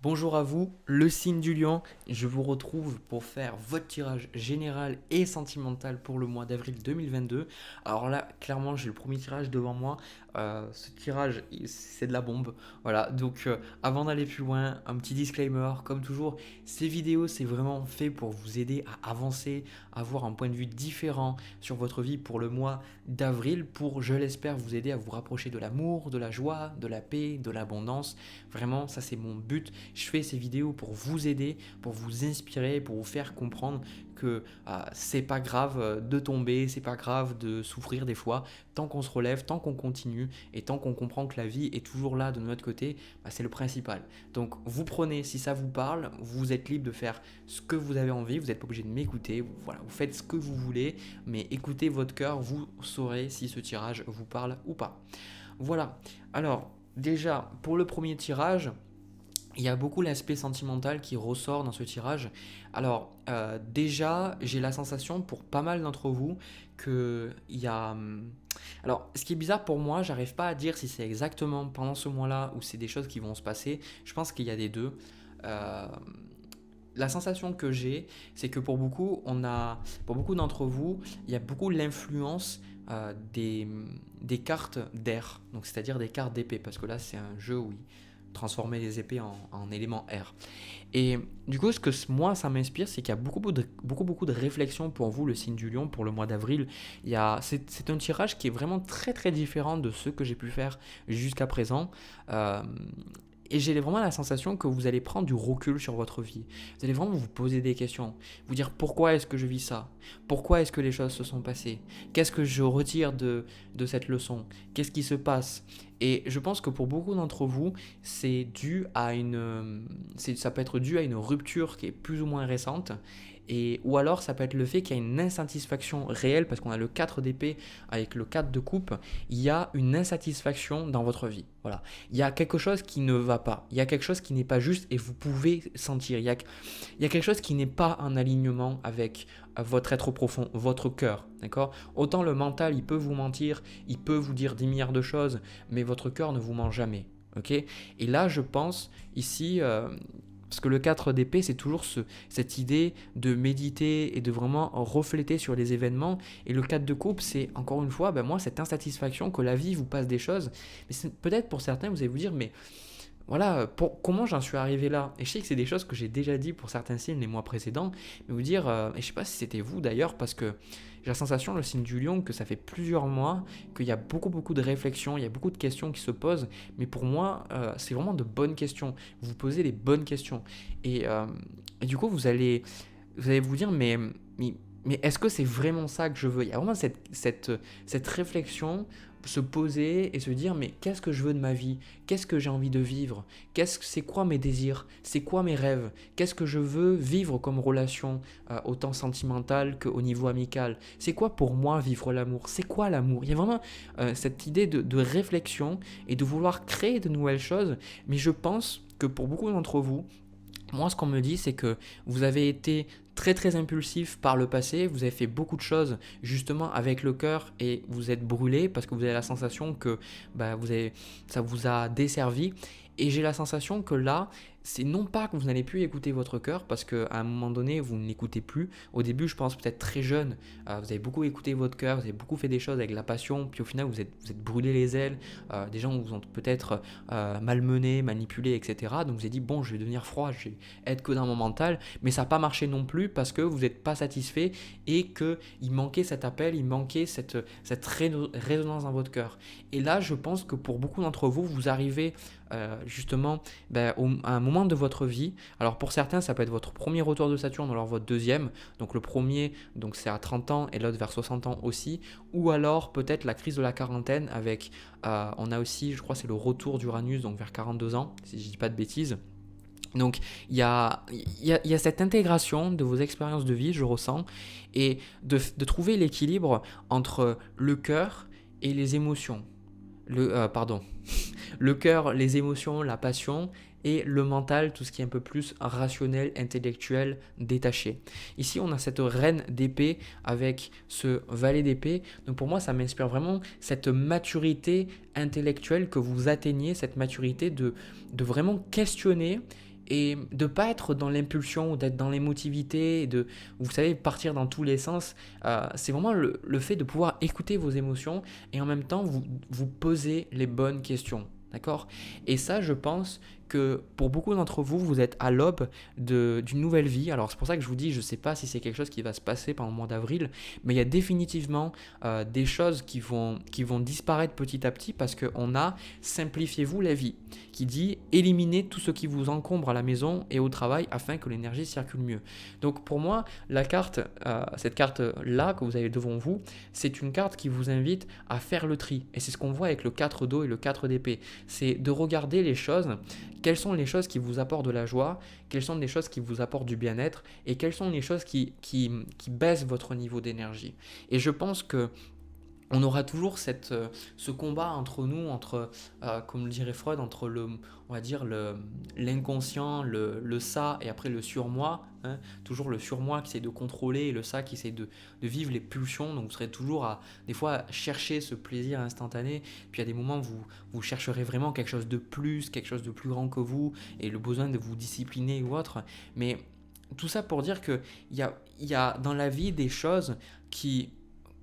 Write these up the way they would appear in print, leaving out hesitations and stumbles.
Bonjour à vous, le signe du lion. Je vous retrouve pour faire votre tirage général et sentimental pour le mois d'avril 2022. Alors là, clairement, j'ai le premier tirage devant moi. Ce tirage, c'est de la bombe. Voilà, donc avant d'aller plus loin, un petit disclaimer. Comme toujours, ces vidéos, c'est vraiment fait pour vous aider à avancer, à avoir un point de vue différent sur votre vie pour le mois d'avril, pour, je l'espère, vous aider à vous rapprocher de l'amour, de la joie, de la paix, de l'abondance. Vraiment, ça c'est mon but. Je fais ces vidéos pour vous aider, pour vous inspirer, pour vous faire comprendre que c'est pas grave de tomber, c'est pas grave de souffrir des fois. Tant qu'on se relève, tant qu'on continue et tant qu'on comprend que la vie est toujours là de notre côté, c'est le principal. Donc vous prenez, si ça vous parle, vous êtes libre de faire ce que vous avez envie, vous n'êtes pas obligé de m'écouter, voilà, vous faites ce que vous voulez, mais écoutez votre cœur, vous saurez si ce tirage vous parle ou pas. Voilà, alors déjà pour le premier tirage, il y a beaucoup l'aspect sentimental qui ressort dans ce tirage. Alors, déjà, j'ai la sensation pour pas mal d'entre vous que il y a. Alors, ce qui est bizarre pour moi, j'arrive pas à dire si c'est exactement pendant ce mois-là ou c'est des choses qui vont se passer. Je pense qu'il y a des deux. Euh, la sensation que j'ai, c'est que pour beaucoup d'entre vous, il y a beaucoup l'influence des cartes d'air, donc c'est-à-dire des cartes d'épée, parce que là c'est un jeu où transformer les épées en éléments air. Et du coup, ce que moi, ça m'inspire, c'est qu'il y a beaucoup de réflexions pour vous, le signe du lion, pour le mois d'avril. C'est un tirage qui est vraiment très très différent de ceux que j'ai pu faire jusqu'à présent. Euh, et j'ai vraiment la sensation que vous allez prendre du recul sur votre vie. Vous allez vraiment vous poser des questions. Vous dire pourquoi est-ce que je vis ça? Pourquoi est-ce que les choses se sont passées? Qu'est-ce que je retire de cette leçon? Qu'est-ce qui se passe? Et je pense que pour beaucoup d'entre vous, ça peut être dû à une rupture qui est plus ou moins récente. Ou alors ça peut être le fait qu'il y a une insatisfaction réelle, parce qu'on a le 4 d'épée avec le 4 de coupe, il y a une insatisfaction dans votre vie. Voilà. Il y a quelque chose qui ne va pas, il y a quelque chose qui n'est pas juste et vous pouvez sentir, il y a quelque chose qui n'est pas en alignement avec votre être profond, votre cœur. D'accord? Autant le mental, il peut vous mentir, il peut vous dire 10 milliards de choses, mais votre cœur ne vous ment jamais. Ok? Et là, je pense ici, parce que le 4 d'épée, c'est toujours cette idée de méditer et de vraiment refléter sur les événements. Et le 4 de coupe, c'est encore une fois, moi, cette insatisfaction que la vie vous passe des choses. Mais peut-être pour certains, vous allez vous dire, mais voilà, comment j'en suis arrivé là? Et je sais que c'est des choses que j'ai déjà dit pour certains signes les mois précédents, mais vous dire, et je sais pas si c'était vous d'ailleurs, parce que j'ai la sensation, le signe du lion, que ça fait plusieurs mois, qu'il y a beaucoup de réflexions, il y a beaucoup de questions qui se posent, mais pour moi, c'est vraiment de bonnes questions. Vous vous posez les bonnes questions. Et, euh, et du coup, vous allez vous dire, mais est-ce que c'est vraiment ça que je veux? Il y a vraiment cette réflexion, se poser et se dire, mais qu'est-ce que je veux de ma vie? Qu'est-ce que j'ai envie de vivre? C'est quoi mes désirs? C'est quoi mes rêves? Qu'est-ce que je veux vivre comme relation, autant sentimentale qu'au niveau amical? C'est quoi pour moi vivre l'amour? C'est quoi l'amour? Il y a vraiment cette idée de réflexion et de vouloir créer de nouvelles choses, mais je pense que pour beaucoup d'entre vous, moi, ce qu'on me dit, c'est que vous avez été très très impulsif par le passé, vous avez fait beaucoup de choses justement avec le cœur et vous êtes brûlé parce que vous avez la sensation que ça vous a desservi. Et j'ai la sensation que là, c'est non pas que vous n'allez plus écouter votre cœur parce qu'à un moment donné, vous ne l'écoutez plus. Au début, je pense peut-être très jeune, vous avez beaucoup écouté votre cœur, vous avez beaucoup fait des choses avec la passion, puis au final, vous êtes brûlé les ailes. Des gens vous ont peut-être malmené, manipulé, etc. Donc vous avez dit, bon, je vais devenir froid, je vais être que dans mon mental, mais ça n'a pas marché non plus parce que vous n'êtes pas satisfait et qu'il manquait cet appel, il manquait cette résonance dans votre cœur. Et là, je pense que pour beaucoup d'entre vous, vous arrivez justement à un moment de votre vie. Alors pour certains, ça peut être votre premier retour de Saturne, ou alors votre deuxième. Donc le premier, donc c'est à 30 ans et l'autre vers 60 ans aussi. Ou alors peut-être la crise de la quarantaine avec, on a aussi, je crois, c'est le retour d'Uranus, donc vers 42 ans, si je ne dis pas de bêtises. Donc il y a cette intégration de vos expériences de vie, je ressens, et de trouver l'équilibre entre le cœur et les émotions. Pardon, le cœur, les émotions, la passion et le mental, tout ce qui est un peu plus rationnel, intellectuel, détaché. Ici, on a cette reine d'épée avec ce valet d'épée. Donc pour moi, ça m'inspire vraiment cette maturité intellectuelle que vous atteignez, cette maturité de vraiment questionner et de pas être dans l'impulsion ou d'être dans l'émotivité, et de, vous savez, partir dans tous les sens. C'est vraiment le fait de pouvoir écouter vos émotions et en même temps vous poser les bonnes questions. D'accord? Et ça, je pense que pour beaucoup d'entre vous, vous êtes à l'aube d'une nouvelle vie. Alors c'est pour ça que je vous dis, je ne sais pas si c'est quelque chose qui va se passer pendant le mois d'avril, mais il y a définitivement des choses qui vont disparaître petit à petit parce qu'on a simplifiez-vous la vie, qui dit éliminez tout ce qui vous encombre à la maison et au travail afin que l'énergie circule mieux. Donc pour moi, la carte, cette carte-là que vous avez devant vous, c'est une carte qui vous invite à faire le tri. Et c'est ce qu'on voit avec le 4 d'eau et le 4 d'épée. C'est de regarder les choses. Quelles sont les choses qui vous apportent de la joie, quelles sont les choses qui vous apportent du bien-être et quelles sont les choses qui baissent votre niveau d'énergie. Et je pense que on aura toujours ce combat entre nous, comme le dirait Freud, entre on va dire l'inconscient, le ça et après le surmoi. Hein, toujours le surmoi qui essaie de contrôler et le ça qui essaie de vivre les pulsions. Donc vous serez toujours des fois à chercher ce plaisir instantané. Puis à des moments vous chercherez vraiment quelque chose de plus, quelque chose de plus grand que vous et le besoin de vous discipliner ou autre. Mais tout ça pour dire qu'il y a dans la vie des choses qui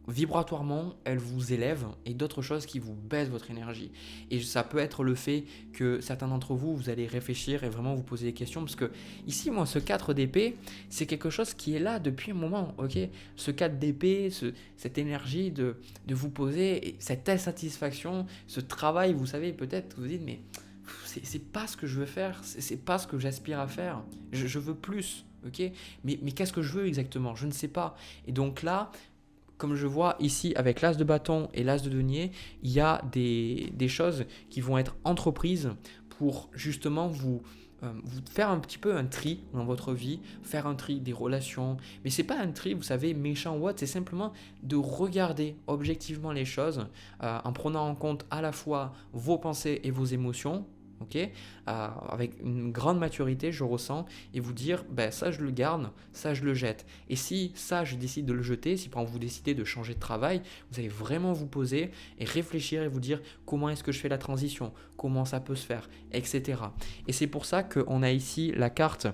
vibratoirement, elles vous élèvent et d'autres choses qui vous baissent votre énergie. Et ça peut être le fait que certains d'entre vous, vous allez réfléchir et vraiment vous poser des questions parce que ici, moi, ce 4 d'épée, c'est quelque chose qui est là depuis un moment, ok? Ce 4 d'épée, cette énergie de vous poser, cette insatisfaction, ce travail, vous savez, peut-être vous dites, mais c'est pas ce que je veux faire, c'est pas ce que j'aspire à faire, je veux plus, ok? Mais qu'est-ce que je veux exactement? Je ne sais pas. Et donc là, comme je vois ici avec l'as de bâton et l'as de denier, il y a des choses qui vont être entreprises pour justement vous faire un petit peu un tri dans votre vie, faire un tri des relations. Mais c'est pas un tri, vous savez, méchant ou autre, c'est simplement de regarder objectivement les choses en prenant en compte à la fois vos pensées et vos émotions. Ok, avec une grande maturité, je ressens, et vous dire, ben, ça je le garde, ça je le jette. Et si ça je décide de le jeter, si par exemple vous décidez de changer de travail, vous allez vraiment vous poser et réfléchir et vous dire comment est-ce que je fais la transition, comment ça peut se faire, etc. Et c'est pour ça qu'on a ici la carte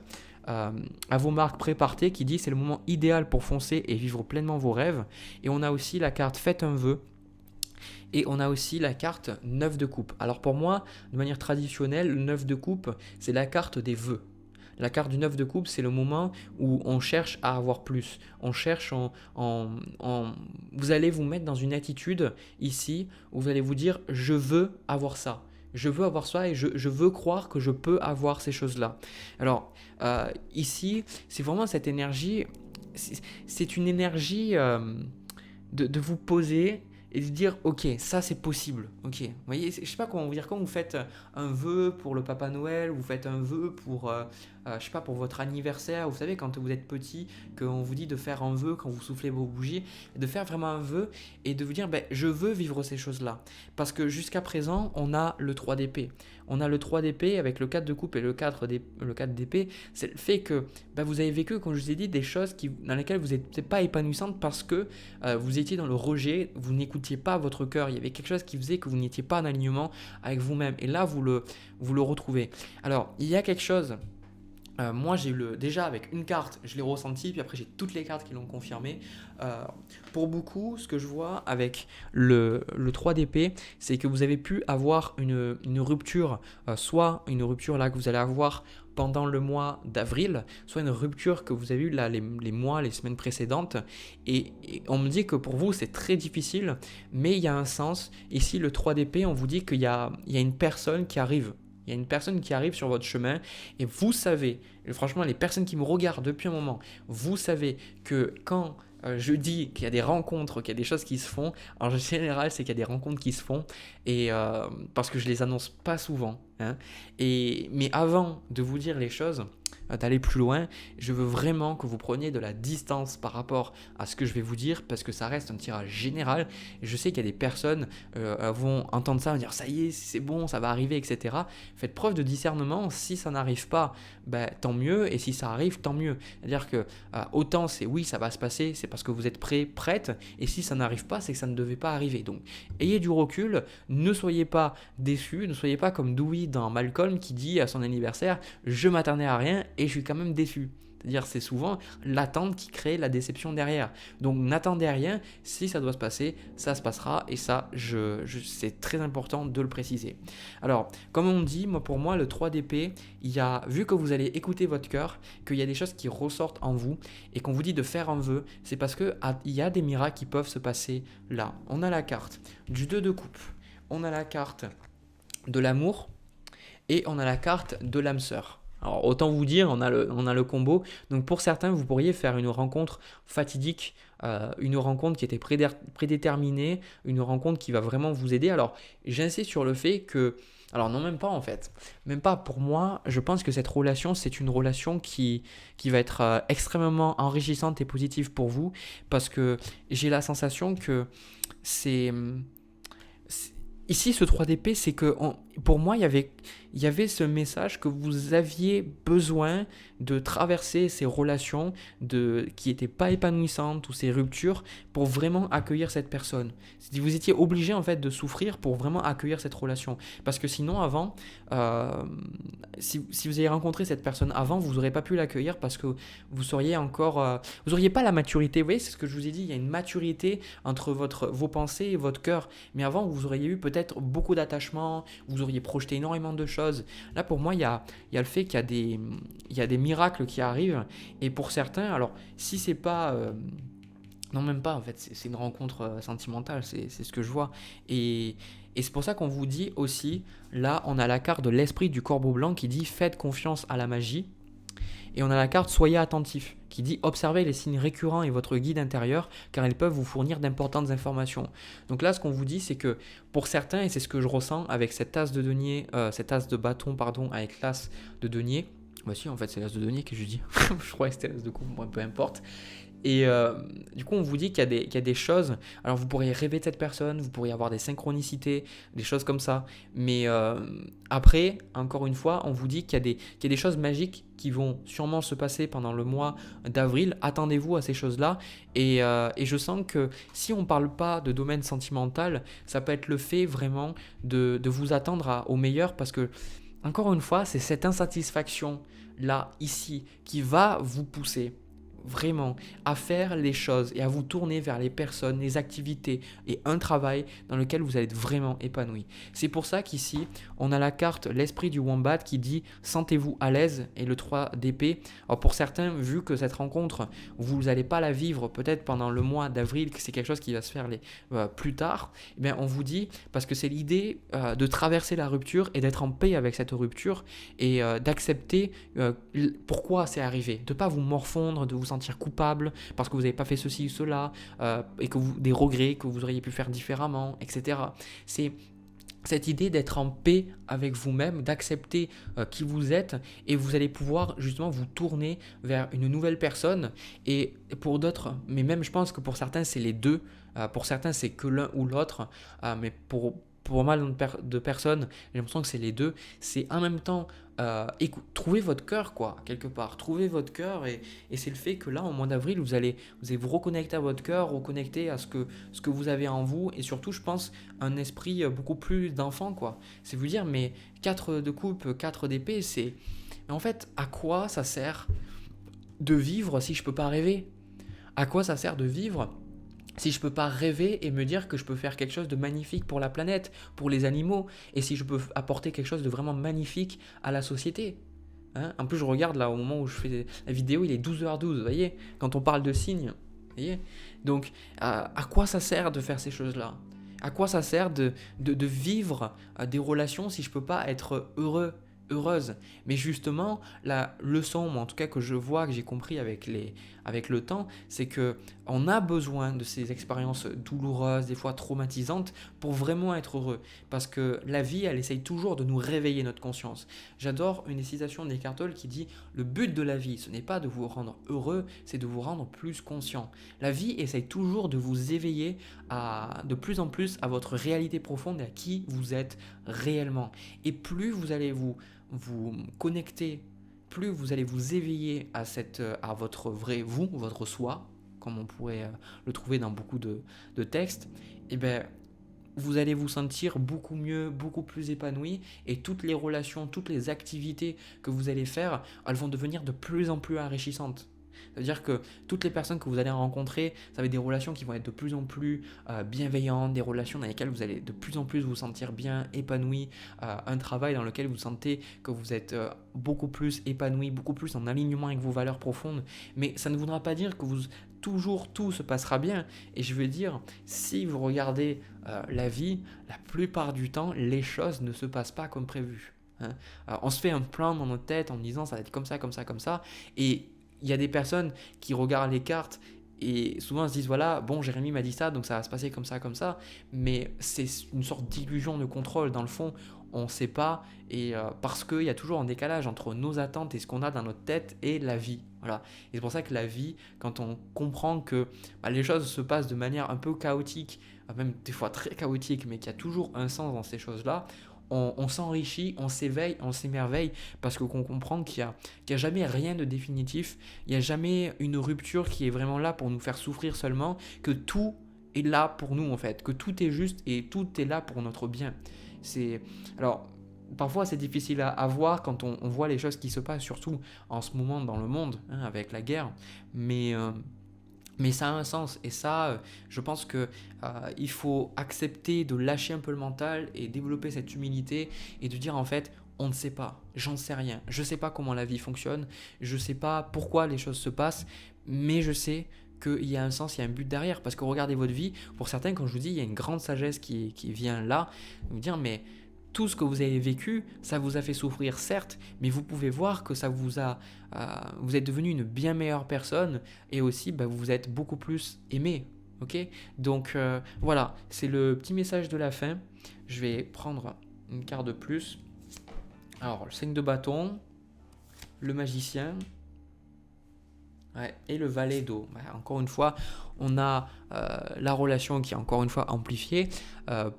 à vos marques prépartez qui dit c'est le moment idéal pour foncer et vivre pleinement vos rêves. Et on a aussi la carte faites un vœu. Et on a aussi la carte 9 de coupe. Alors pour moi, de manière traditionnelle, le 9 de coupe, c'est la carte des vœux. La carte du 9 de coupe, c'est le moment où on cherche à avoir plus. On cherche vous allez vous mettre dans une attitude ici où vous allez vous dire « je veux avoir ça ». Je veux avoir ça et je veux croire que je peux avoir ces choses-là. Alors ici, c'est vraiment cette énergie, c'est une énergie de vous poser et de dire ok, ça c'est possible, ok. Vous voyez, je sais pas comment vous dire, quand vous faites un vœu pour le Papa Noël, vous faites un vœu pour je sais pas, pour votre anniversaire, vous savez quand vous êtes petit, qu'on vous dit de faire un vœu quand vous soufflez vos bougies, de faire vraiment un vœu et de vous dire ben, je veux vivre ces choses-là. Parce que jusqu'à présent, on a le 3 d'épée. On a le 3 d'épée avec le 4 de coupe et le 4 d'épée. C'est le fait que ben, vous avez vécu, comme je vous ai dit, des choses dans lesquelles vous n'étiez pas épanouissante parce que vous étiez dans le rejet, vous n'écoutiez pas votre cœur. Il y avait quelque chose qui faisait que vous n'étiez pas en alignement avec vous-même. Et là, vous le retrouvez. Alors, il y a quelque chose. Moi, j'ai eu déjà avec une carte, je l'ai ressenti, puis après j'ai toutes les cartes qui l'ont confirmé. Pour beaucoup, ce que je vois avec le 3 d'épée, c'est que vous avez pu avoir une rupture, soit une rupture là que vous allez avoir pendant le mois d'avril, soit une rupture que vous avez eue là les mois, les semaines précédentes. Et on me dit que pour vous, c'est très difficile, mais il y a un sens. Ici, le 3 d'épée, on vous dit qu'il y a une personne qui arrive. Il y a une personne qui arrive sur votre chemin et vous savez, et franchement les personnes qui me regardent depuis un moment, vous savez que quand je dis qu'il y a des rencontres, qu'il y a des choses qui se font, en général c'est qu'il y a des rencontres qui se font et parce que je les annonce pas souvent. Hein, mais avant de vous dire les choses, d'aller plus loin. Je veux vraiment que vous preniez de la distance par rapport à ce que je vais vous dire parce que ça reste un tirage général. Et je sais qu'il y a des personnes vont entendre ça, vont dire ça y est, c'est bon, ça va arriver, etc. Faites preuve de discernement. Si ça n'arrive pas, tant mieux. Et si ça arrive, tant mieux. C'est-à-dire que autant c'est oui, ça va se passer, c'est parce que vous êtes prêt, prête. Et si ça n'arrive pas, c'est que ça ne devait pas arriver. Donc ayez du recul, ne soyez pas déçus, ne soyez pas comme Dewey dans Malcolm qui dit à son anniversaire « je m'attendais à rien et je suis quand même déçu ». C'est-à-dire c'est souvent l'attente qui crée la déception derrière. Donc n'attendez rien, si ça doit se passer, ça se passera et ça, c'est très important de le préciser. Alors, comme on dit, pour moi, le 3 d'épée, vu que vous allez écouter votre cœur, qu'il y a des choses qui ressortent en vous et qu'on vous dit de faire un vœu, c'est parce qu'il y a des miracles qui peuvent se passer là. On a la carte du 2 de coupe, on a la carte de l'amour et on a la carte de l'âme sœur. Alors autant vous dire, on a le combo. Donc pour certains, vous pourriez faire une rencontre fatidique, une rencontre qui était prédéterminée, une rencontre qui va vraiment vous aider. Alors j'insiste sur le fait que, alors non même pas en fait, même pas pour moi, je pense que cette relation, c'est une relation qui va être extrêmement enrichissante et positive pour vous parce que j'ai la sensation que ici, ce 3 d'épée, c'est que pour moi, il y avait ce message que vous aviez besoin de traverser ces relations qui n'étaient pas épanouissantes ou ces ruptures pour vraiment accueillir cette personne. Vous étiez obligé en fait de souffrir pour vraiment accueillir cette relation. Parce que sinon, avant, si vous avez rencontré cette personne avant, vous n'aurez pas pu l'accueillir parce que vous seriez encore... vous n'auriez pas la maturité. Vous voyez, c'est ce que je vous ai dit, il y a une maturité entre vos pensées et votre cœur. Mais avant, vous auriez eu peut-être beaucoup d'attachement, vous auriez projeté énormément de choses. Là, pour moi, il y a le fait qu'il y a des miracles qui arrivent. Et pour certains, alors, si c'est pas... non, même pas, en fait, c'est une rencontre sentimentale, c'est ce que je vois. Et c'est pour ça qu'on vous dit aussi, là, on a la carte de l'esprit du corbeau blanc qui dit « Faites confiance à la magie ». Et on a la carte « Soyez attentifs » qui dit « Observez les signes récurrents et votre guide intérieur car ils peuvent vous fournir d'importantes informations ». Donc là, ce qu'on vous dit, c'est que pour certains, et c'est ce que je ressens avec cet as de denier, cet as de bâton, pardon, avec l'as de denier. Bah si, en fait, c'est l'as de denier que je dis. Je crois que c'était l'as de coupe, bon, peu importe. Et du coup, on vous dit qu'il y a des choses. Alors, vous pourriez rêver de cette personne, vous pourriez avoir des synchronicités, des choses comme ça. Mais après, encore une fois, on vous dit qu'il y a des choses magiques qui vont sûrement se passer pendant le mois d'avril. Attendez-vous à ces choses-là. Et je sens que si on ne parle pas de domaine sentimental, ça peut être le fait vraiment de vous attendre au meilleur parce que, encore une fois, c'est cette insatisfaction-là, ici, qui va vous pousser vraiment à faire les choses et à vous tourner vers les personnes, les activités et un travail dans lequel vous allez être vraiment épanoui. C'est pour ça qu'ici, on a la carte l'esprit du wombat qui dit « Sentez-vous à l'aise » et le 3 d'épée. Alors pour certains, vu que cette rencontre, vous n'allez pas la vivre peut-être pendant le mois d'avril, que c'est quelque chose qui va se faire plus tard, eh bien on vous dit, parce que c'est l'idée de traverser la rupture et d'être en paix avec cette rupture et d'accepter pourquoi c'est arrivé, de ne pas vous morfondre, de vous sentir coupable parce que vous n'avez pas fait ceci ou cela et que des regrets que vous auriez pu faire différemment, etc. C'est cette idée d'être en paix avec vous-même, d'accepter qui vous êtes et vous allez pouvoir justement vous tourner vers une nouvelle personne et pour d'autres, mais même je pense que pour certains c'est les deux, pour certains c'est que l'un ou l'autre, mais pour mal de personnes, j'ai l'impression que c'est les deux. C'est en même temps, trouvez votre cœur, quoi, quelque part. Trouvez votre cœur et c'est le fait que là, au mois d'avril, vous allez vous reconnecter à votre cœur, reconnecter à ce que vous avez en vous et surtout, je pense, un esprit beaucoup plus d'enfant, quoi. C'est vous dire, mais 4 de coupe, 4 d'épée, mais en fait, à quoi ça sert de vivre si je peux pas rêver? À quoi ça sert de vivre si je peux pas rêver et me dire que je peux faire quelque chose de magnifique pour la planète, pour les animaux, et si je peux apporter quelque chose de vraiment magnifique à la société, hein? En plus, je regarde là, au moment où je fais la vidéo, il est 12h12, vous voyez, quand on parle de signes, vous voyez. Donc, à quoi ça sert de faire ces choses-là? À quoi ça sert de vivre des relations si je peux pas être heureux heureuse. Mais justement, la leçon, moi, en tout cas que je vois, que j'ai compris avec le temps, c'est que on a besoin de ces expériences douloureuses, des fois traumatisantes, pour vraiment être heureux. Parce que la vie, elle essaye toujours de nous réveiller notre conscience. J'adore une citation d'Eckhart Tolle qui dit: le but de la vie, ce n'est pas de vous rendre heureux, c'est de vous rendre plus conscient. La vie essaye toujours de vous éveiller de plus en plus à votre réalité profonde et à qui vous êtes réellement. Et plus vous allez vous connecter, plus vous allez vous éveiller à votre vrai vous, votre soi, comme on pourrait le trouver dans beaucoup de textes, et ben vous allez vous sentir beaucoup mieux, beaucoup plus épanoui, et toutes les relations, toutes les activités que vous allez faire, elles vont devenir de plus en plus enrichissantes. C'est-à-dire que toutes les personnes que vous allez rencontrer, ça va être des relations qui vont être de plus en plus bienveillantes, des relations dans lesquelles vous allez de plus en plus vous sentir bien, épanoui, un travail dans lequel vous sentez que vous êtes beaucoup plus épanoui, beaucoup plus en alignement avec vos valeurs profondes. Mais ça ne voudra pas dire que toujours tout se passera bien. Et je veux dire, si vous regardez la vie, la plupart du temps, les choses ne se passent pas comme prévu. Hein. On se fait un plan dans notre tête en disant ça va être comme ça, comme ça, comme ça. Et il y a des personnes qui regardent les cartes et souvent se disent voilà, bon, Jérémy m'a dit ça, donc ça va se passer comme ça. Mais c'est une sorte d'illusion de contrôle. Dans le fond, on ne sait pas, et parce qu'il y a toujours un décalage entre nos attentes et ce qu'on a dans notre tête et la vie. Voilà. Et c'est pour ça que la vie, quand on comprend que les choses se passent de manière un peu chaotique, même des fois très chaotique, mais qu'il y a toujours un sens dans ces choses-là, on s'enrichit, on s'éveille, on s'émerveille, parce qu'on comprend qu'il n'y a jamais rien de définitif, il n'y a jamais une rupture qui est vraiment là pour nous faire souffrir seulement, que tout est là pour nous en fait, que tout est juste et tout est là pour notre bien. Alors, parfois c'est difficile à voir quand on voit les choses qui se passent, surtout en ce moment dans le monde, hein, avec la guerre, mais ça a un sens, et ça, je pense que il faut accepter de lâcher un peu le mental et développer cette humilité et de dire en fait, on ne sait pas, j'en sais rien, je ne sais pas comment la vie fonctionne, je ne sais pas pourquoi les choses se passent, mais je sais qu'il y a un sens, il y a un but derrière. Parce que regardez votre vie, pour certains, quand je vous dis, il y a une grande sagesse qui vient là, vous dire mais tout ce que vous avez vécu, ça vous a fait souffrir certes, mais vous pouvez voir que ça vous êtes devenu une bien meilleure personne, et aussi vous êtes beaucoup plus aimé. Ok. Donc voilà, c'est le petit message de la fin. Je vais prendre une carte de plus. Alors, le 5 de bâton, le magicien, ouais, et le valet d'eau. Encore une fois, on a la relation qui est encore une fois amplifiée.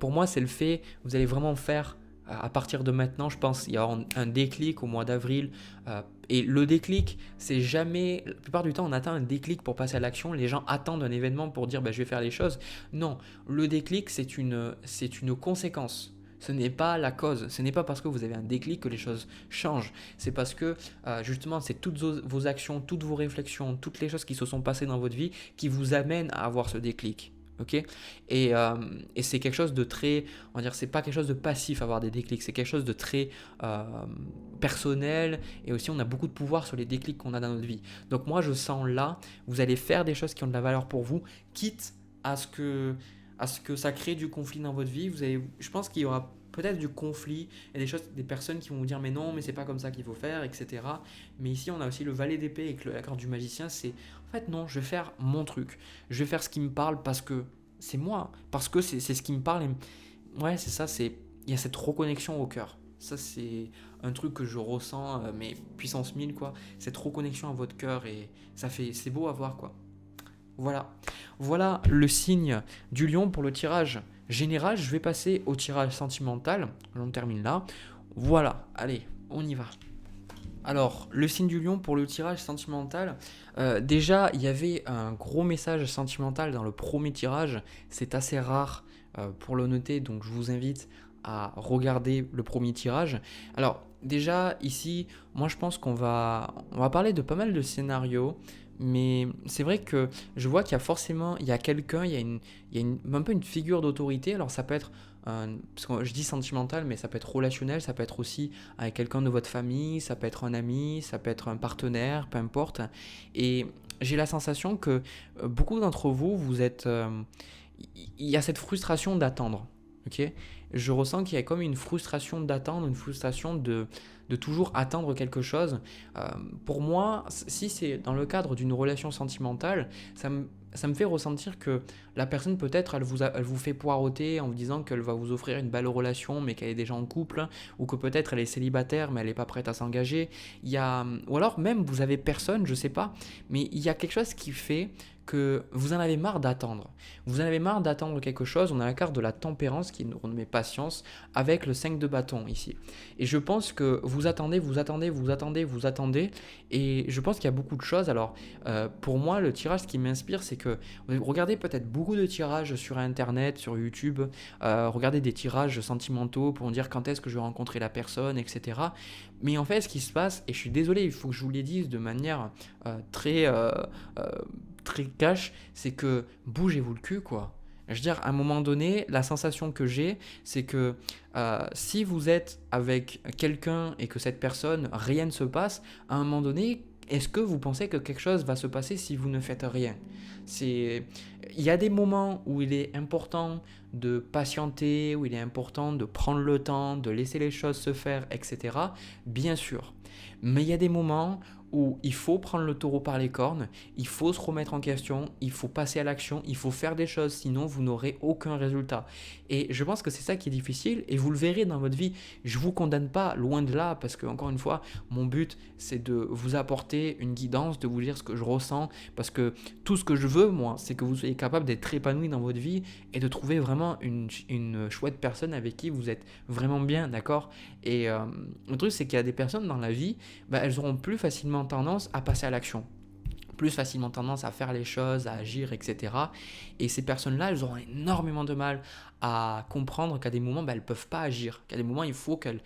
Pour moi, c'est le fait, vous allez vraiment faire, à partir de maintenant, je pense, il y aura un déclic au mois d'avril. Et le déclic, c'est jamais, la plupart du temps, on attend un déclic pour passer à l'action. Les gens attendent un événement pour dire je vais faire les choses. Non, le déclic, c'est une conséquence. Ce n'est pas la cause, ce n'est pas parce que vous avez un déclic que les choses changent. C'est parce que justement, c'est toutes vos actions, toutes vos réflexions, toutes les choses qui se sont passées dans votre vie qui vous amènent à avoir ce déclic. Okay. Et c'est quelque chose de très, on va dire, c'est pas quelque chose de passif avoir des déclics, c'est quelque chose de très personnel, et aussi on a beaucoup de pouvoir sur les déclics qu'on a dans notre vie. Donc moi je sens là, vous allez faire des choses qui ont de la valeur pour vous, quitte à ce que ça crée du conflit dans votre vie. Je pense qu'il y aura peut-être du conflit et des personnes qui vont vous dire mais non, mais c'est pas comme ça qu'il faut faire, etc. Mais ici on a aussi le valet d'épée et la carte du magicien, c'est en fait non, je vais faire mon truc, je vais faire ce qui me parle parce que c'est moi, parce que c'est ce qui me parle. Ouais, c'est ça, il y a cette reconnexion au cœur. Ça, c'est un truc que je ressens, mais puissance 1000 quoi. Cette reconnexion à votre cœur, et c'est beau à voir quoi. Voilà le signe du lion pour le tirage général. Je vais passer au tirage sentimental. On termine là. Voilà, allez, on y va. Alors, le signe du lion pour le tirage sentimental. Déjà, il y avait un gros message sentimental dans le premier tirage. C'est assez rare pour le noter, donc je vous invite à regarder le premier tirage. Alors, déjà, ici, moi je pense qu'on va parler de pas mal de scénarios. Mais c'est vrai que je vois qu'il y a quelqu'un, il y a un peu une figure d'autorité. Alors ça peut être, parce que je dis sentimental, mais ça peut être relationnel, ça peut être aussi avec quelqu'un de votre famille, ça peut être un ami, ça peut être un partenaire, peu importe. Et j'ai la sensation que beaucoup d'entre vous êtes, il y a cette frustration d'attendre. Ok. Je ressens qu'il y a comme une frustration d'attendre, une frustration de toujours attendre quelque chose. Euh, pour moi, si c'est dans le cadre d'une relation sentimentale, ça me fait ressentir que la personne peut-être elle vous fait poireauter en vous disant qu'elle va vous offrir une belle relation mais qu'elle est déjà en couple, ou que peut-être elle est célibataire mais elle n'est pas prête à s'engager. Ou alors même vous avez personne, je sais pas, mais il y a quelque chose qui fait que vous en avez marre d'attendre. Vous en avez marre d'attendre quelque chose. On a la carte de la tempérance qui nous remet patience avec le 5 de bâton ici. Et je pense que vous attendez, vous attendez, vous attendez, vous attendez. Et je pense qu'il y a beaucoup de choses. Alors, pour moi, le tirage, ce qui m'inspire, c'est que vous regardez peut-être beaucoup de tirages sur Internet, sur YouTube. Regardez des tirages sentimentaux pour dire quand est-ce que je vais rencontrer la personne, etc. Mais en fait, ce qui se passe, et je suis désolé, il faut que je vous le dise de manière très... euh, très cash, c'est que bougez-vous le cul, quoi. Je veux dire, à un moment donné, la sensation que j'ai, c'est que si vous êtes avec quelqu'un et que cette personne, rien ne se passe, à un moment donné, est-ce que vous pensez que quelque chose va se passer si vous ne faites rien? C'est... Il y a des moments où il est important de patienter, où il est important de prendre le temps, de laisser les choses se faire, etc. Bien sûr. Mais il y a des moments où il faut prendre le taureau par les cornes, il faut se remettre en question, il faut passer à l'action, il faut faire des choses, sinon vous n'aurez aucun résultat. Et je pense que c'est ça qui est difficile, et vous le verrez dans votre vie. Je ne vous condamne pas, loin de là, parce que encore une fois, mon but, c'est de vous apporter une guidance, de vous dire ce que je ressens, parce que tout ce que je veux, moi, c'est que vous soyez capable d'être épanoui dans votre vie et de trouver vraiment une chouette personne avec qui vous êtes vraiment bien, d'accord? Et le truc, c'est qu'il y a des personnes dans la vie, bah, elles auront plus facilement tendance à passer à l'action, plus facilement tendance à faire les choses, à agir, etc. Et ces personnes-là, elles auront énormément de mal à comprendre qu'à des moments, bah, elles ne peuvent pas agir, qu'à des moments, il faut qu'elles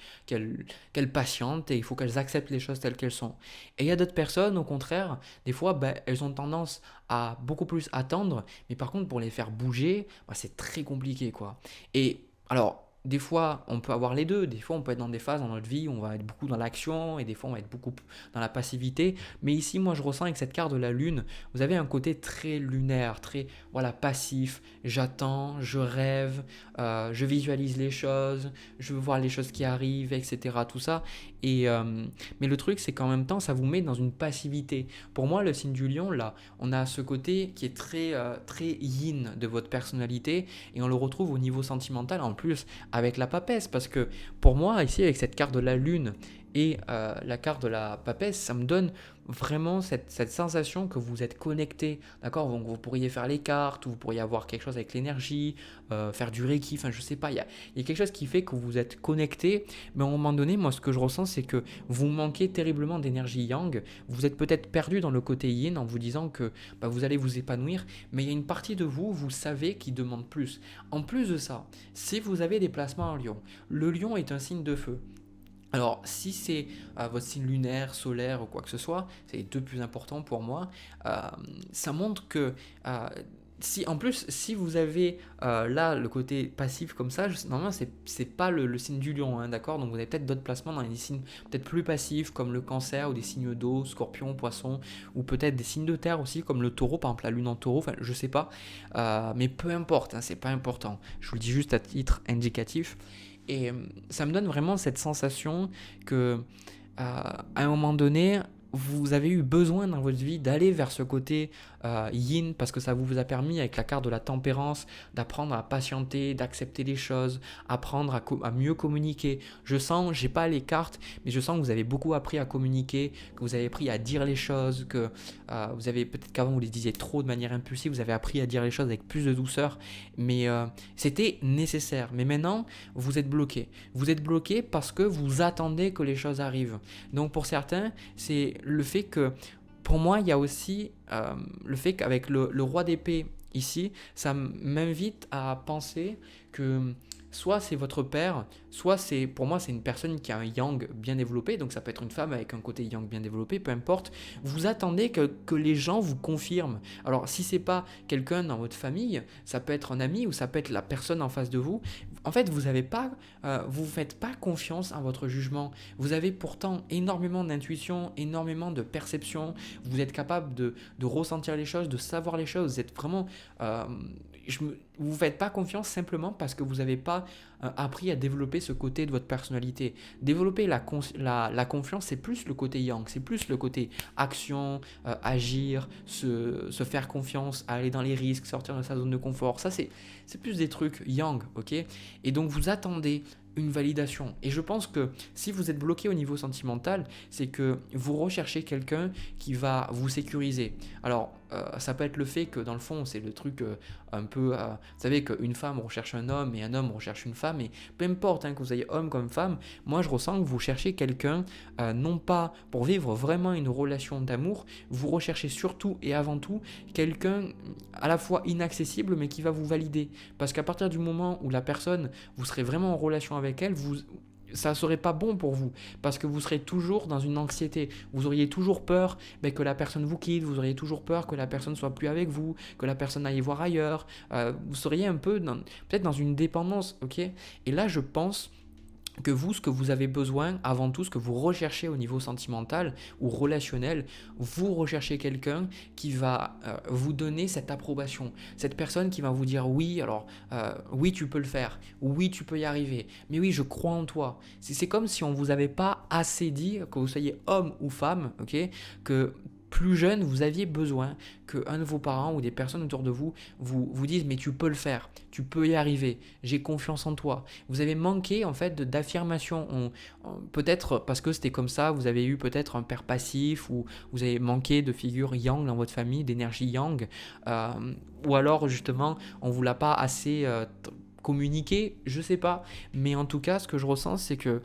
patientent et il faut qu'elles acceptent les choses telles qu'elles sont. Et il y a d'autres personnes, au contraire, des fois, bah, elles ont tendance à beaucoup plus attendre, mais par contre, pour les faire bouger, bah, c'est très compliqué, quoi. Et alors, des fois, on peut avoir les deux. Des fois, on peut être dans des phases dans notre vie où on va être beaucoup dans l'action et des fois, on va être beaucoup dans la passivité. Mais ici, moi, je ressens avec cette carte de la lune, vous avez un côté très lunaire, très voilà, passif. J'attends, je rêve, je visualise les choses, je veux voir les choses qui arrivent, etc. Tout ça. Mais le truc, c'est qu'en même temps, ça vous met dans une passivité. Pour moi, le signe du lion, là, on a ce côté qui est très yin de votre personnalité et on le retrouve au niveau sentimental en plus avec la papesse. Parce que pour moi, ici, avec cette carte de la lune et la carte de la papesse, ça me donne vraiment cette sensation que vous êtes connecté, d'accord? Donc vous pourriez faire les cartes, ou vous pourriez avoir quelque chose avec l'énergie, faire du reiki, enfin je sais pas, il y a quelque chose qui fait que vous êtes connecté, mais à un moment donné, moi ce que je ressens, c'est que vous manquez terriblement d'énergie yang, vous êtes peut-être perdu dans le côté yin en vous disant que bah, vous allez vous épanouir, mais il y a une partie de vous, vous savez, qui demande plus. En plus de ça, si vous avez des placements en lion, le lion est un signe de feu. Alors, si c'est votre signe lunaire, solaire ou quoi que ce soit, c'est les deux plus importants pour moi, euh, ça montre que si, en plus, si vous avez là le côté passif comme ça, normalement, c'est pas le signe du lion, hein, d'accord? Donc, vous avez peut-être d'autres placements dans les signes peut-être plus passifs comme le cancer ou des signes d'eau, scorpion, poisson, ou peut-être des signes de terre aussi comme le taureau, par exemple la lune en taureau, enfin, je sais pas. Mais peu importe, hein, c'est pas important. Je vous le dis juste à titre indicatif. Et ça me donne vraiment cette sensation que, à un moment donné, vous avez eu besoin dans votre vie d'aller vers ce côté yin parce que ça vous a permis avec la carte de la tempérance d'apprendre à patienter, d'accepter les choses, apprendre à mieux communiquer. Je sens, j'ai pas les cartes, mais je sens que vous avez beaucoup appris à communiquer, que vous avez appris à dire les choses, que vous avez peut-être qu'avant vous les disiez trop de manière impulsive, vous avez appris à dire les choses avec plus de douceur, mais c'était nécessaire. Mais maintenant, vous êtes bloqué. Vous êtes bloqué parce que vous attendez que les choses arrivent. Donc pour certains, c'est le fait que, pour moi, il y a aussi le fait qu'avec le roi d'épée ici, ça m'invite à penser que soit c'est votre père, soit c'est, pour moi, c'est une personne qui a un yang bien développé, donc ça peut être une femme avec un côté yang bien développé, peu importe. Vous attendez que les gens vous confirment. Alors, si c'est pas quelqu'un dans votre famille, ça peut être un ami ou ça peut être la personne en face de vous. En fait, vous faites pas confiance en votre jugement. Vous avez pourtant énormément d'intuition, énormément de perception. Vous êtes capable de ressentir les choses, de savoir les choses. Vous êtes vraiment vous ne faites pas confiance simplement parce que vous n'avez pas appris à développer ce côté de votre personnalité. Développer la confiance, c'est plus le côté yang, c'est plus le côté action, agir, se faire confiance, aller dans les risques, sortir de sa zone de confort. Ça, c'est plus des trucs yang, ok? Et donc, vous attendez une validation. Et je pense que si vous êtes bloqué au niveau sentimental, c'est que vous recherchez quelqu'un qui va vous sécuriser. Alors, ça peut être le fait que dans le fond, c'est le truc un peu... vous savez qu'une femme recherche un homme et un homme recherche une femme. Et peu importe que vous ayez homme comme femme, moi je ressens que vous cherchez quelqu'un, non pas pour vivre vraiment une relation d'amour, vous recherchez surtout et avant tout quelqu'un à la fois inaccessible mais qui va vous valider. Parce qu'à partir du moment où la personne, vous serez vraiment en relation avec elle, ça ne serait pas bon pour vous parce que vous serez toujours dans une anxiété. Vous auriez toujours peur que la personne vous quitte, vous auriez toujours peur que la personne ne soit plus avec vous, que la personne aille voir ailleurs. Vous seriez un peu peut-être dans une dépendance, ok? Et là, je pense que vous, ce que vous avez besoin, avant tout, ce que vous recherchez au niveau sentimental ou relationnel, vous recherchez quelqu'un qui va vous donner cette approbation. Cette personne qui va vous dire oui, alors oui, tu peux le faire, oui, tu peux y arriver, mais oui, je crois en toi. C'est comme si on ne vous avait pas assez dit, que vous soyez homme ou femme, ok, que plus jeune, vous aviez besoin qu'un de vos parents ou des personnes autour de vous vous disent mais tu peux le faire, tu peux y arriver, j'ai confiance en toi. Vous avez manqué en fait d'affirmation, peut-être parce que c'était comme ça, vous avez eu peut-être un père passif ou vous avez manqué de figure yang dans votre famille, d'énergie yang, ou alors justement on ne vous l'a pas assez communiquer, je sais pas, mais en tout cas ce que je ressens c'est que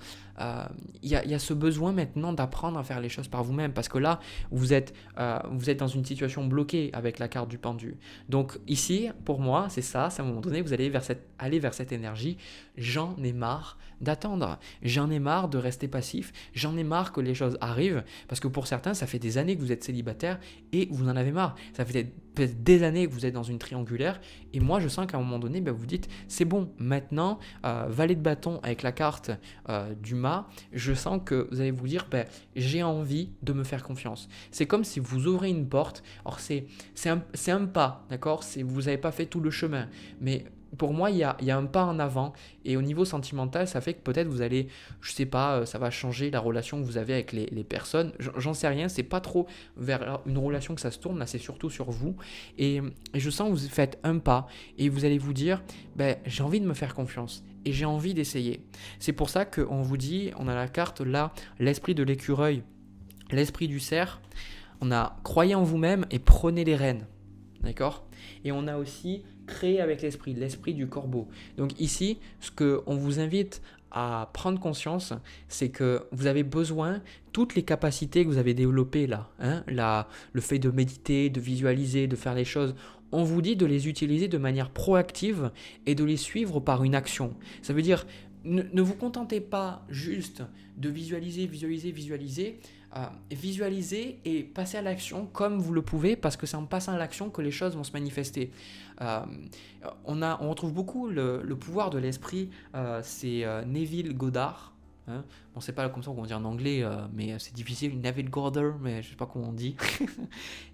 y a ce besoin maintenant d'apprendre à faire les choses par vous-même parce que là vous êtes dans une situation bloquée avec la carte du pendu. Donc ici pour moi c'est ça, c'est à un moment donné vous allez aller vers cette énergie. J'en ai marre d'attendre, j'en ai marre de rester passif, j'en ai marre que les choses arrivent parce que pour certains ça fait des années que vous êtes célibataire et vous en avez marre, ça fait peut-être des années que vous êtes dans une triangulaire et moi je sens qu'à un moment donné vous dites c'est bon maintenant, valet de bâton avec la carte du mât, je sens que vous allez vous dire j'ai envie de me faire confiance. C'est comme si vous ouvrez une porte, alors c'est un pas, d'accord, vous n'avez pas fait tout le chemin, mais pour moi, il y a un pas en avant et au niveau sentimental, ça fait que peut-être vous allez, je sais pas, ça va changer la relation que vous avez avec les personnes. J'en sais rien, c'est pas trop vers une relation que ça se tourne, là c'est surtout sur vous. Et je sens que vous faites un pas et vous allez vous dire, j'ai envie de me faire confiance et j'ai envie d'essayer. C'est pour ça qu'on vous dit, on a la carte là, l'esprit de l'écureuil, l'esprit du cerf, on a croyez en vous-même et prenez les rênes. D'accord? Et on a aussi créé avec l'esprit du corbeau. Donc ici, ce qu'on vous invite à prendre conscience, c'est que vous avez besoin, toutes les capacités que vous avez développées là, le fait de méditer, de visualiser, de faire les choses, on vous dit de les utiliser de manière proactive et de les suivre par une action. Ça veut dire, ne vous contentez pas juste de visualiser, visualiser et passer à l'action comme vous le pouvez parce que c'est en passant à l'action que les choses vont se manifester. On retrouve beaucoup le pouvoir de l'esprit, c'est Neville Goddard. Bon, c'est pas comme ça qu'on dit en anglais, mais c'est difficile, Neville Goddard, mais je sais pas comment on dit.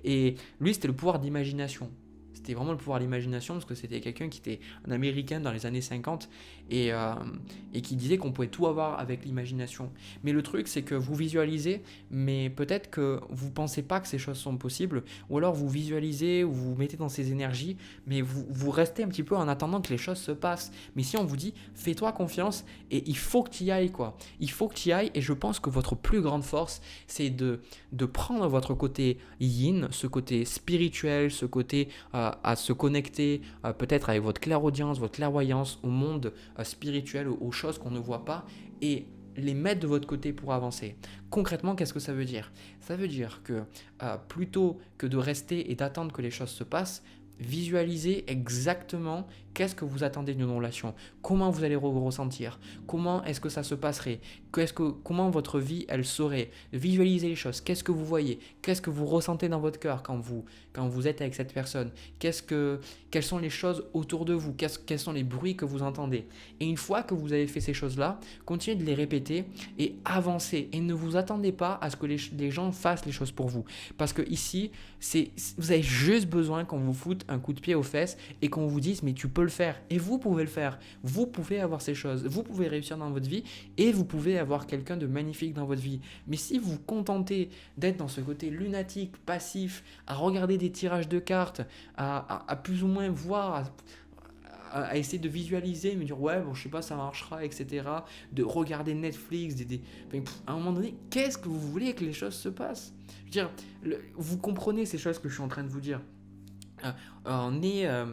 Et lui, c'était le pouvoir d'imagination. C'était vraiment le pouvoir de l'imagination parce que c'était quelqu'un qui était un Américain dans les années 50 et qui disait qu'on pouvait tout avoir avec l'imagination. Mais le truc, c'est que vous visualisez, mais peut-être que vous ne pensez pas que ces choses sont possibles, ou alors vous visualisez ou vous mettez dans ces énergies, mais vous restez un petit peu en attendant que les choses se passent. Mais si on vous dit, fais-toi confiance et il faut que tu y ailles, quoi. Il faut que tu y ailles et je pense que votre plus grande force, c'est de prendre votre côté yin, ce côté spirituel, ce côté à se connecter peut-être avec votre clairaudience, votre clairvoyance au monde spirituel, aux choses qu'on ne voit pas et les mettre de votre côté pour avancer. Concrètement, qu'est-ce que ça veut dire? Ça veut dire que plutôt que de rester et d'attendre que les choses se passent, visualisez exactement qu'est-ce que vous attendez d'une relation, comment vous allez ressentir, comment est-ce que ça se passerait, comment votre vie elle serait, visualisez les choses, qu'est-ce que vous voyez, qu'est-ce que vous ressentez dans votre cœur quand vous êtes avec cette personne, quelles sont les choses autour de vous, quels sont les bruits que vous entendez. Et une fois que vous avez fait ces choses-là, continuez de les répéter et avancez et ne vous attendez pas à ce que les gens fassent les choses pour vous. Parce que ici, vous avez juste besoin qu'on vous foute un coup de pied aux fesses et qu'on vous dise mais tu peux peut le faire et vous pouvez le faire. Vous pouvez avoir ces choses, vous pouvez réussir dans votre vie et vous pouvez avoir quelqu'un de magnifique dans votre vie. Mais si vous vous contentez d'être dans ce côté lunatique, passif, à regarder des tirages de cartes, à plus ou moins voir, à essayer de visualiser, me dire ouais, bon, je sais pas, ça marchera, etc. De regarder Netflix, à un moment donné, qu'est-ce que vous voulez que les choses se passent? Je veux dire, vous comprenez ces choses que je suis en train de vous dire. Euh,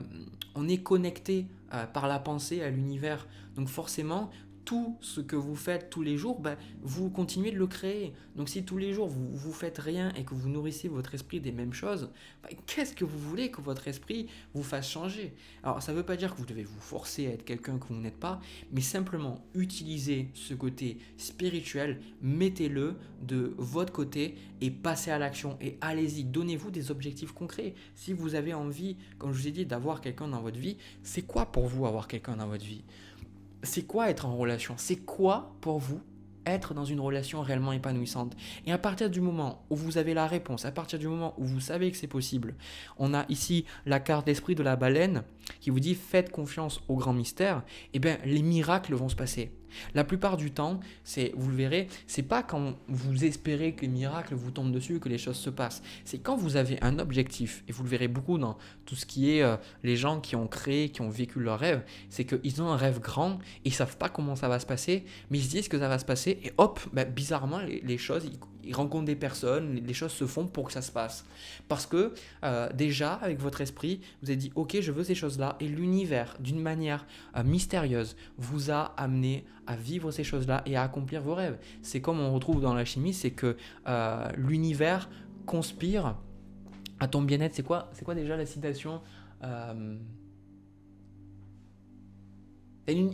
on est connecté par la pensée à l'univers. Donc forcément, tout ce que vous faites tous les jours, vous continuez de le créer. Donc si tous les jours vous faites rien et que vous nourrissez votre esprit des mêmes choses, qu'est-ce que vous voulez que votre esprit vous fasse changer? Alors ça ne veut pas dire que vous devez vous forcer à être quelqu'un que vous n'êtes pas, mais simplement utilisez ce côté spirituel, mettez-le de votre côté et passez à l'action. Et allez-y, donnez-vous des objectifs concrets. Si vous avez envie, comme je vous ai dit, d'avoir quelqu'un dans votre vie, c'est quoi pour vous avoir quelqu'un dans votre vie? C'est quoi être en relation? C'est quoi pour vous être dans une relation réellement épanouissante? Et à partir du moment où vous avez la réponse, à partir du moment où vous savez que c'est possible, on a ici la carte d'esprit de la baleine qui vous dit faites confiance au grand mystère, et bien les miracles vont se passer. La plupart du temps, vous le verrez, c'est pas quand vous espérez que les miracles vous tombent dessus que les choses se passent. C'est quand vous avez un objectif, et vous le verrez beaucoup dans tout ce qui est les gens qui ont créé, qui ont vécu leur rêve, c'est qu'ils ont un rêve grand, et ils savent pas comment ça va se passer, mais ils se disent que ça va se passer, et hop, bizarrement, les choses, ils rencontrent des personnes, les choses se font pour que ça se passe. Parce que déjà, avec votre esprit, vous avez dit, ok, je veux ces choses-là, et l'univers, d'une manière mystérieuse, vous a amené à vivre ces choses-là et à accomplir vos rêves. C'est comme on retrouve dans la chimie, c'est que l'univers conspire à ton bien-être. C'est quoi déjà la citation?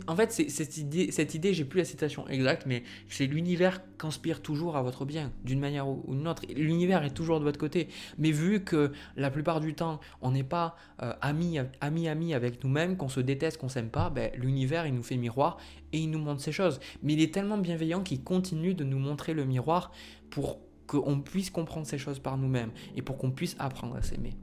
En fait, cette idée, j'ai plus la citation exacte, mais c'est l'univers conspire toujours à votre bien, d'une manière ou d'une autre. L'univers est toujours de votre côté. Mais vu que la plupart du temps, on n'est pas amis avec nous-mêmes, qu'on se déteste, qu'on s'aime pas, l'univers, il nous fait miroir et il nous montre ces choses. Mais il est tellement bienveillant qu'il continue de nous montrer le miroir pour qu'on puisse comprendre ces choses par nous-mêmes et pour qu'on puisse apprendre à s'aimer.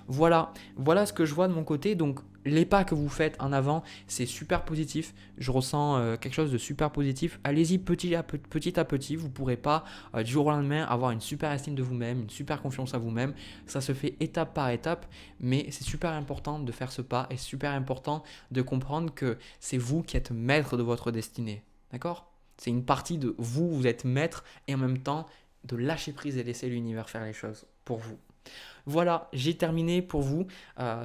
Voilà ce que je vois de mon côté. Donc les pas que vous faites en avant, c'est super positif. Je ressens quelque chose de super positif. Allez-y petit à petit. Vous ne pourrez pas du jour au lendemain avoir une super estime de vous-même, une super confiance à vous-même. Ça se fait étape par étape, mais c'est super important de faire ce pas et super important de comprendre que c'est vous qui êtes maître de votre destinée. D'accord? C'est une partie de vous, vous êtes maître et en même temps de lâcher prise et laisser l'univers faire les choses pour vous. Voilà, j'ai terminé pour vous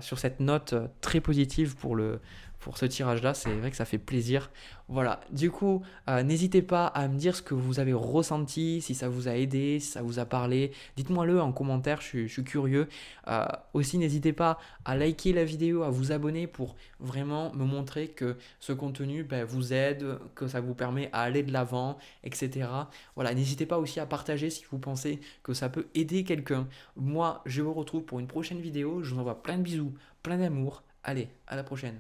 sur cette note très positive pour ce tirage-là. C'est vrai que ça fait plaisir. Voilà, du coup, n'hésitez pas à me dire ce que vous avez ressenti, si ça vous a aidé, si ça vous a parlé. Dites-moi-le en commentaire, je suis curieux. Aussi, n'hésitez pas à liker la vidéo, à vous abonner pour vraiment me montrer que ce contenu vous aide, que ça vous permet à aller de l'avant, etc. Voilà, n'hésitez pas aussi à partager si vous pensez que ça peut aider quelqu'un. Moi, je vous retrouve pour une prochaine vidéo. Je vous envoie plein de bisous, plein d'amour. Allez, à la prochaine.